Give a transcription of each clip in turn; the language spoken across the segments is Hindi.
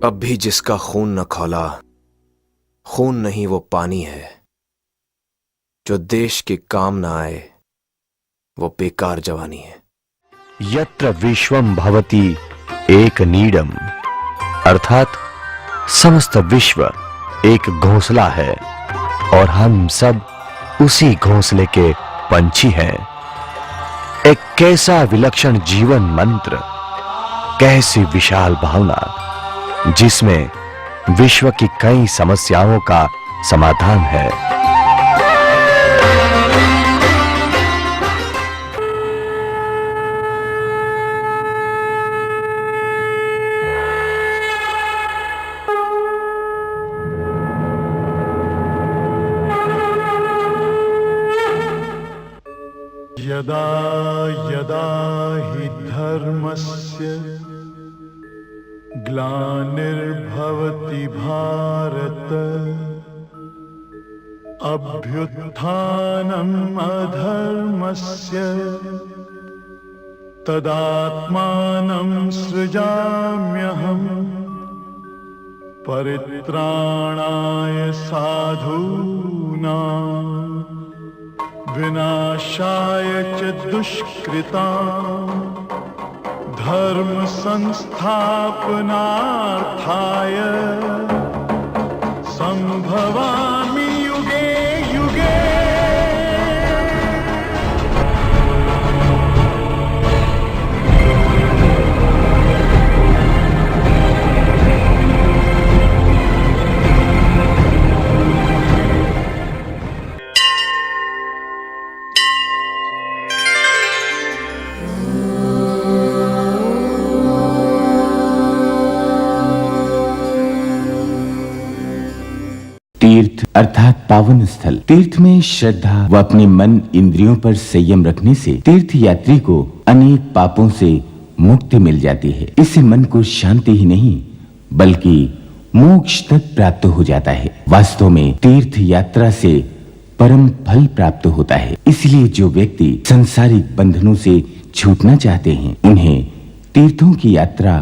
अब भी जिसका खून न खौला, खून नहीं वो पानी है। जो देश के काम न आए वो बेकार जवानी है। यत्र विश्वम भवति एक नीडम, अर्थात समस्त विश्व एक घोंसला है और हम सब उसी घोंसले के पंछी हैं। एक कैसा विलक्षण जीवन मंत्र, कैसी विशाल भावना जिसमें विश्व की कई समस्याओं का समाधान है। यदा यदा हि धर्मस्य ग्लानिर्भवति भारत, अभ्युत्थानम् अधर्मस्य तदात्मानं सृजाम्यहम्, परित्राणाय साधूनां विनाशाय च दुष्कृतां, धर्म संस्थापनार्थाय संभवामि युगे युगे। तीर्थ अर्थात पावन स्थल। तीर्थ में श्रद्धा व अपने मन इंद्रियों पर संयम रखने से तीर्थ यात्री को अनेक पापों से मुक्ति मिल जाती है। इससे मन को शांति ही नहीं बल्कि मोक्ष तक प्राप्त हो जाता है। वास्तव में तीर्थ यात्रा से परम फल प्राप्त होता है। इसलिए जो व्यक्ति सांसारिक बंधनों से छूटना चाहते हैं उन्हें तीर्थों की यात्रा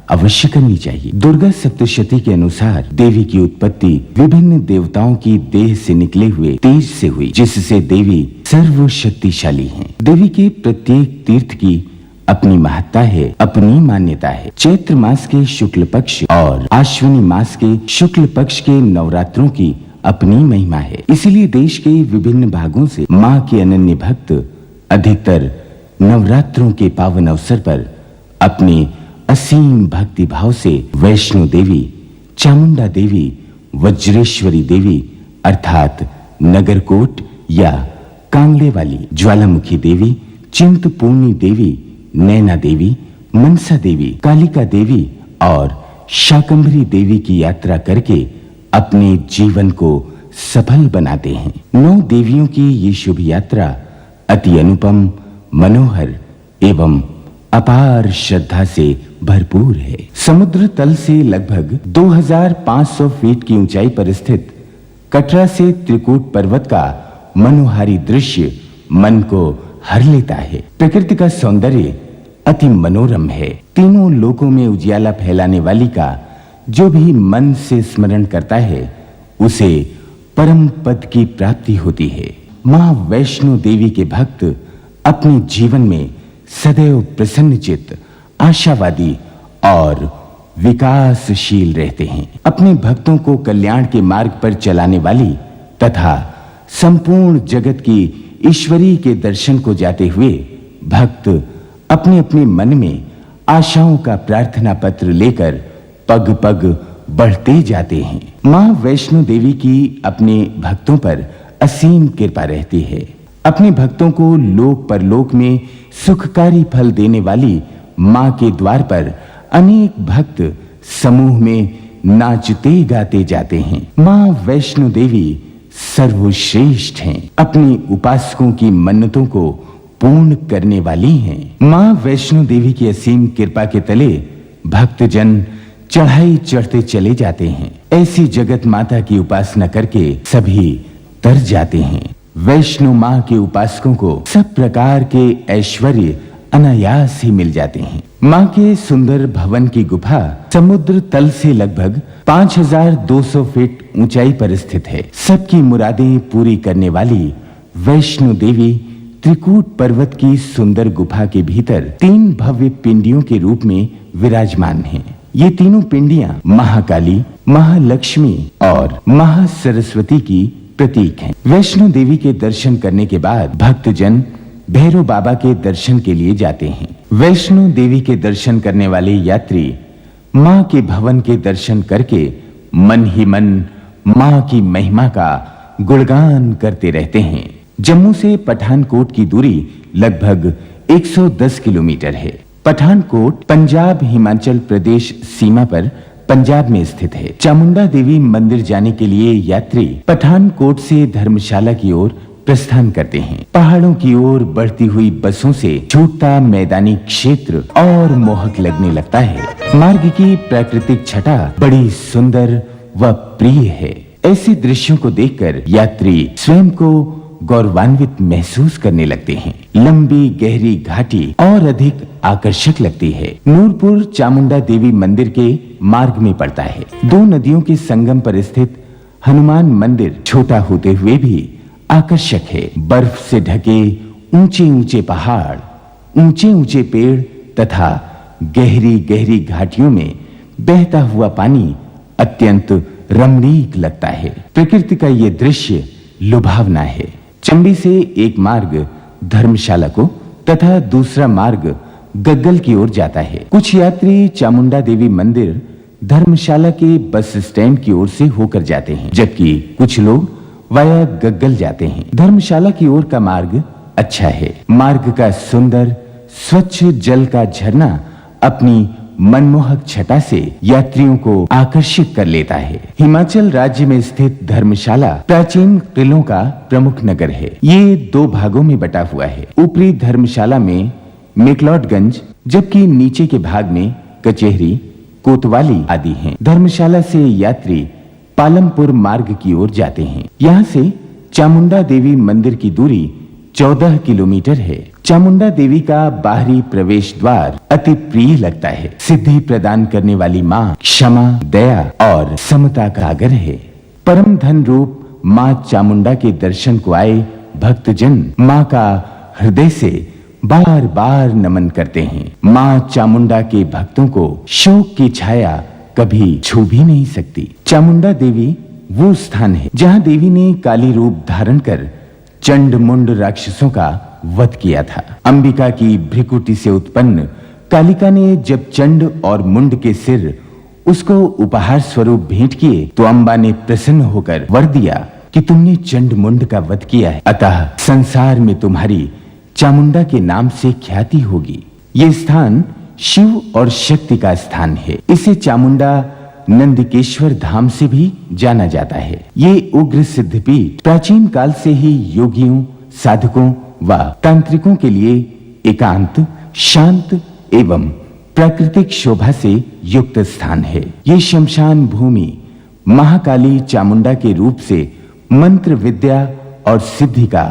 अवश्य करनी चाहिए। दुर्गा सप्तशती के अनुसार देवी की उत्पत्ति विभिन्न देवताओं की देह से निकले हुए तेज से हुई, जिससे देवी सर्वशक्तिशाली हैं। देवी के प्रत्येक तीर्थ की अपनी महत्ता है, अपनी मान्यता है। चैत्र मास के शुक्ल पक्ष और आश्विनी मास के शुक्ल पक्ष के नवरात्रों की अपनी महिमा है। इसीलिए देश के विभिन्न भागों से माँ के अनन्य भक्त अधिकतर नवरात्रों के पावन अवसर पर अपने असीम भक्ति भाव से वैष्णो देवी, चामुंडा देवी, वज्रेश्वरी देवी अर्थात नगरकोट या कांगड़े वाली, ज्वालामुखी देवी, चिंतपूर्णी देवी, नैना देवी, मनसा देवी, कालिका देवी और शाकंभरी देवी की यात्रा करके अपने जीवन को सफल बनाते हैं। 9 देवियों की ये शुभ यात्रा अति अनुपम, मनोहर एवं अपार श्रद्धा से भरपूर है। समुद्र तल से लगभग 2500 फीट की ऊंचाई पर स्थित कटरा से त्रिकूट पर्वत का मनोहारी दृश्य मन को हर लेता है। प्रकृति का सौंदर्य अति मनोरम है। तीनों लोकों में उजियाला फैलाने वाली का जो भी मन से स्मरण करता है उसे परम पद की प्राप्ति होती है। मां वैष्णो देवी के भक्त अपने जीवन में सदैव प्रसन्नचित्त, आशावादी और विकासशील रहते हैं। अपने भक्तों को कल्याण के मार्ग पर चलाने वाली तथा संपूर्ण जगत की ईश्वरी के दर्शन को जाते हुए भक्त अपने अपने मन में आशाओं का प्रार्थना पत्र लेकर पग पग बढ़ते जाते हैं। मां वैष्णो देवी की अपने भक्तों पर असीम कृपा रहती है। अपने भक्तों को लोक परलोक में सुखकारी फल देने वाली मां के द्वार पर अनेक भक्त समूह में नाचते गाते जाते हैं। मां वैष्णो देवी सर्वश्रेष्ठ हैं। अपनी उपासकों की मन्नतों को पूर्ण करने वाली हैं। मां वैष्णो देवी की असीम कृपा के तले भक्तजन चढ़ाई चढ़ते चले जाते हैं। ऐसी जगत माता की उपासना करके सभी तर जाते हैं। वैष्णो मां के उपासकों को सब प्रकार के ऐश्वर्य अनायास ही मिल जाते हैं। मां के सुंदर भवन की गुफा समुद्र तल से लगभग 5200 फीट ऊंचाई पर स्थित है। सबकी मुरादें पूरी करने वाली वैष्णो देवी त्रिकूट पर्वत की सुंदर गुफा के भीतर 3 भव्य पिंडियों के रूप में विराजमान हैं। ये तीनों पिंडियां महाकाली, महालक्ष्मी और महासरस्वती की प्रतीक हैं। वैष्णो देवी के दर्शन करने के बाद भक्तजन भैरव बाबा के दर्शन के लिए जाते हैं। वैष्णो देवी के दर्शन करने वाले यात्री मां के भवन के दर्शन करके मन ही मन मां की महिमा का गुणगान करते रहते हैं। जम्मू से पठानकोट की दूरी लगभग 110 किलोमीटर है। पठानकोट पंजाब हिमाचल प्रदेश सीमा पर पंजाब में स्थित है। चामुंडा देवी मंदिर जाने के लिए यात्री पठानकोट से धर्मशाला की ओर प्रस्थान करते हैं। पहाड़ों की ओर बढ़ती हुई बसों से छूटता मैदानी क्षेत्र और मोहक लगने लगता है। मार्ग की प्राकृतिक छटा बड़ी सुंदर व प्रिय है। ऐसे दृश्यों को देखकर यात्री स्वयं को गौरवान्वित महसूस करने लगते हैं। लंबी गहरी घाटी और अधिक आकर्षक लगती है। नूरपुर चामुंडा देवी मंदिर के मार्ग में पड़ता है। 2 नदियों के संगम पर स्थित हनुमान मंदिर छोटा होते हुए भी आकर्षक है। बर्फ से ढके ऊंचे ऊंचे पहाड़, ऊंचे ऊंचे पेड़ तथा गहरी गहरी घाटियों में बहता हुआ पानी अत्यंत रमणीक लगता है। प्रकृति का ये दृश्य लुभावना है। चंबी से एक मार्ग धर्मशाला को तथा दूसरा मार्ग गग्गल की ओर जाता है। कुछ यात्री चामुंडा देवी मंदिर धर्मशाला के बस स्टैंड की ओर से होकर जाते हैं, जबकि कुछ लोग वाया गग्गल जाते हैं। धर्मशाला की ओर का मार्ग अच्छा है। मार्ग का सुंदर स्वच्छ जल का झरना अपनी मनमोहक छटा से यात्रियों को आकर्षित कर लेता है। हिमाचल राज्य में स्थित धर्मशाला प्राचीन किलों का प्रमुख नगर है। ये 2 भागों में बटा हुआ है। ऊपरी धर्मशाला में मेकलॉडगंज, जबकि नीचे के भाग में कचहरी, कोतवाली आदि हैं। धर्मशाला से यात्री पालमपुर मार्ग की ओर जाते हैं। यहाँ से चामुंडा देवी मंदिर की दूरी 14 किलोमीटर है। चामुंडा देवी का बाहरी प्रवेश द्वार अति प्रिय लगता है। सिद्धि प्रदान करने वाली माँ क्षमा, दया और समता का सागर है। परम धन रूप माँ चामुंडा के दर्शन को आए भक्तजन माँ का हृदय से बार बार नमन करते हैं। माँ चामुंडा के भक्तों को शोक की छाया कभी छू भी नहीं सकती। चामुंडा देवी वो स्थान है जहाँ देवी ने काली रूप धारण कर चंड मुंड राक्षसों का वध किया था। अंबिका की भ्रिकुटी से उत्पन्न कालिका ने जब चंड और मुंड के सिर उसको उपहार स्वरूप भेंट किए तो अंबा ने प्रसन्न होकर वर दिया कि तुमने चंड मुंड का वध किया है, अतः संसार में तुम्हारी चामुंडा के नाम से ख्याति होगी। ये स्थान शिव और शक्ति का स्थान है। इसे चामुंडा नंदिकेश्वर धाम से भी जाना जाता है। ये उग्र सिद्धपीठ प्राचीन काल से ही योगियों, साधकों व तांत्रिकों के लिए एकांत, शांत एवं प्राकृतिक शोभा से युक्त स्थान है। ये शमशान भूमि महाकाली चामुंडा के रूप से मंत्र विद्या और सिद्धि का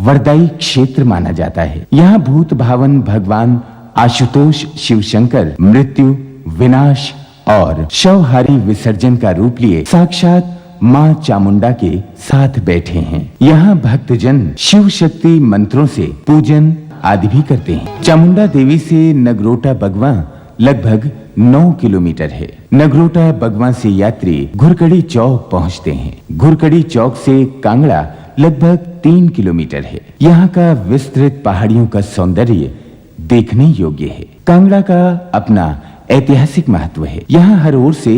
वरदायी क्षेत्र माना जाता है। यहाँ भूत भावन भगवान आशुतोष शिवशंकर मृत्यु, विनाश और शवहारी विसर्जन का रूप लिए साक्षात माँ चामुंडा के साथ बैठे हैं। यहाँ भक्तजन शिव शक्ति मंत्रों से पूजन आदि भी करते हैं। चामुंडा देवी से नगरोटा बगवा लगभग 9 किलोमीटर है। नगरोटा बगवा से यात्री घुरकड़ी चौक पहुँचते हैं। घुरकड़ी चौक से कांगड़ा लगभग 3 किलोमीटर है। यहाँ का विस्तृत पहाड़ियों का सौंदर्य देखने योग्य है। कांगड़ा का अपना ऐतिहासिक महत्व है। यहाँ हर ओर से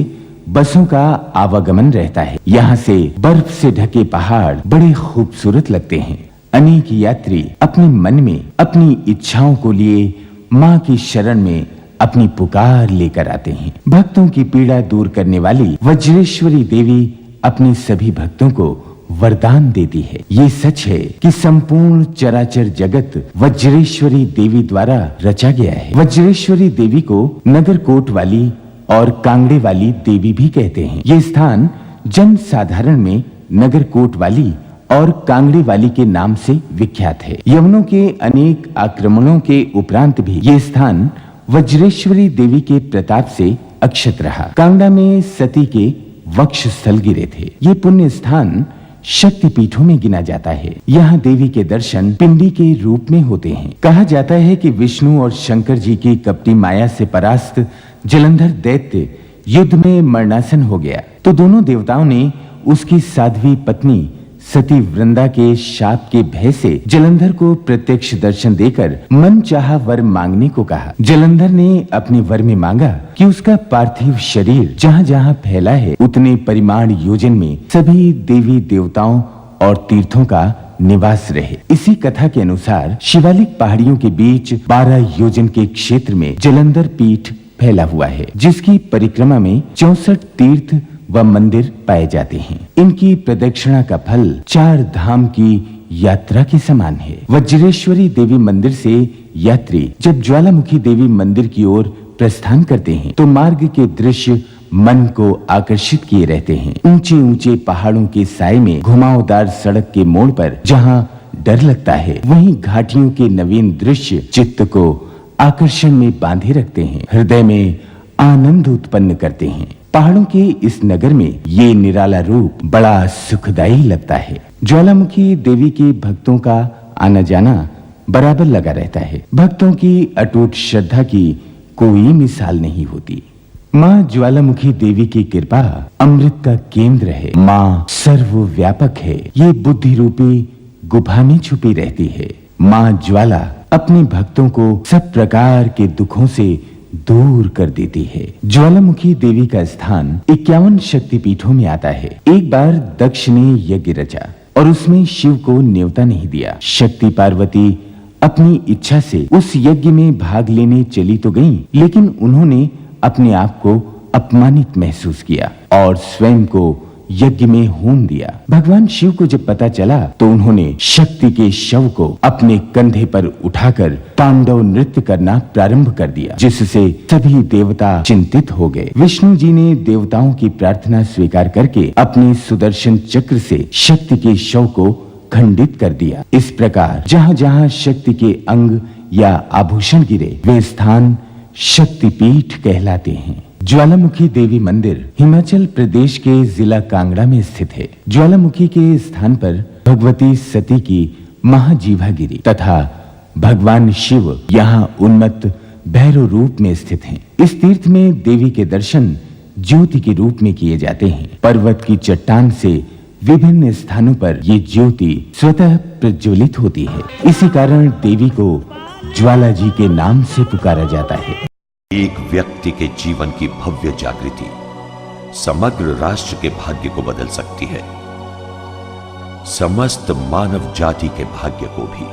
बसों का आवागमन रहता है। यहाँ से बर्फ से ढके पहाड़ बड़े खूबसूरत लगते हैं। अनेक यात्री अपने मन में अपनी इच्छाओं को लिए माँ की शरण में अपनी पुकार लेकर आते हैं। भक्तों की पीड़ा दूर करने वाली वज्रेश्वरी देवी अपने सभी भक्तों को वरदान देती है। ये सच है कि संपूर्ण चराचर जगत वज्रेश्वरी देवी द्वारा रचा गया है। वज्रेश्वरी देवी को नगरकोट वाली और कांगड़े वाली देवी भी कहते हैं। ये स्थान जन साधारण में नगरकोट वाली और कांगड़े वाली के नाम से विख्यात है। यवनों के अनेक आक्रमणों के उपरांत भी ये स्थान वज्रेश्वरी देवी के प्रताप से अक्षत रहा। कांगड़ा में सती के वक्ष स्थल गिरे थे। ये पुण्य स्थान शक्तिपीठों में गिना जाता है। यहाँ देवी के दर्शन पिंडी के रूप में होते हैं। कहा जाता है कि विष्णु और शंकर जी की कपटी माया से परास्त जलंधर दैत्य युद्ध में मरणासन हो गया तो दोनों देवताओं ने उसकी साध्वी पत्नी सती वृंदा के शाप के भय से जलंधर को प्रत्यक्ष दर्शन देकर मन चाहा वर मांगने को कहा। जलंधर ने अपने वर में मांगा कि उसका पार्थिव शरीर जहाँ जहाँ फैला है उतने परिमाण योजन में सभी देवी देवताओं और तीर्थों का निवास रहे। इसी कथा के अनुसार शिवालिक पहाड़ियों के बीच 12 योजन के क्षेत्र में जलंधर पीठ फैला हुआ है, जिसकी परिक्रमा में 64 तीर्थ व मंदिर पाए जाते हैं। इनकी प्रदक्षिणा का फल 4 धाम की यात्रा के समान है। वज्रेश्वरी देवी मंदिर से यात्री जब ज्वालामुखी देवी मंदिर की ओर प्रस्थान करते हैं तो मार्ग के दृश्य मन को आकर्षित किए रहते हैं। ऊंचे ऊंचे पहाड़ों के साए में घुमावदार सड़क के मोड़ पर जहां डर लगता है, वहीं घाटियों के नवीन दृश्य चित्त को आकर्षण में बांधे रखते हैं, हृदय में आनंद उत्पन्न करते हैं। पहाड़ों के इस नगर में ये निराला रूप बड़ा सुखदायी लगता है। ज्वालामुखी देवी के भक्तों का आना जाना बराबर लगा रहता है। भक्तों की अटूट श्रद्धा की कोई मिसाल नहीं होती। माँ ज्वालामुखी देवी की कृपा अमृत का केंद्र है। माँ सर्वव्यापक है। ये बुद्धि रूपी गुफा में छुपी रहती है। माँ ज्वाला अपने भक्तों को सब प्रकार के दुखों से दूर कर देती है। ज्वालामुखी देवी का स्थान 51 शक्तिपीठों में आता है। एक बार दक्ष ने यज्ञ रचा और उसमें शिव को न्योता नहीं दिया। शक्ति पार्वती अपनी इच्छा से उस यज्ञ में भाग लेने चली तो गईं, लेकिन उन्होंने अपने आप को अपमानित महसूस किया और स्वयं को यज्ञ में होम दिया। भगवान शिव को जब पता चला तो उन्होंने शक्ति के शव को अपने कंधे पर उठाकर तांडव नृत्य करना प्रारंभ कर दिया, जिससे सभी देवता चिंतित हो गए। विष्णु जी ने देवताओं की प्रार्थना स्वीकार करके अपने सुदर्शन चक्र से शक्ति के शव को खंडित कर दिया। इस प्रकार जहाँ जहाँ शक्ति के अंग या आभूषण गिरे वे स्थान शक्तिपीठ कहलाते हैं। ज्वालामुखी देवी मंदिर हिमाचल प्रदेश के जिला कांगड़ा में स्थित है। ज्वालामुखी के स्थान पर भगवती सती की महाजीवा गिरी तथा भगवान शिव यहाँ उन्मत्त भैरव रूप में स्थित हैं। इस तीर्थ में देवी के दर्शन ज्योति के रूप में किए जाते हैं। पर्वत की चट्टान से विभिन्न स्थानों पर ये ज्योति स्वतः प्रज्वलित होती है। इसी कारण देवी को ज्वाला जी के नाम से पुकारा जाता है। एक व्यक्ति के जीवन की भव्य जागृति समग्र राष्ट्र के भाग्य को बदल सकती है, समस्त मानव जाति के भाग्य को भी।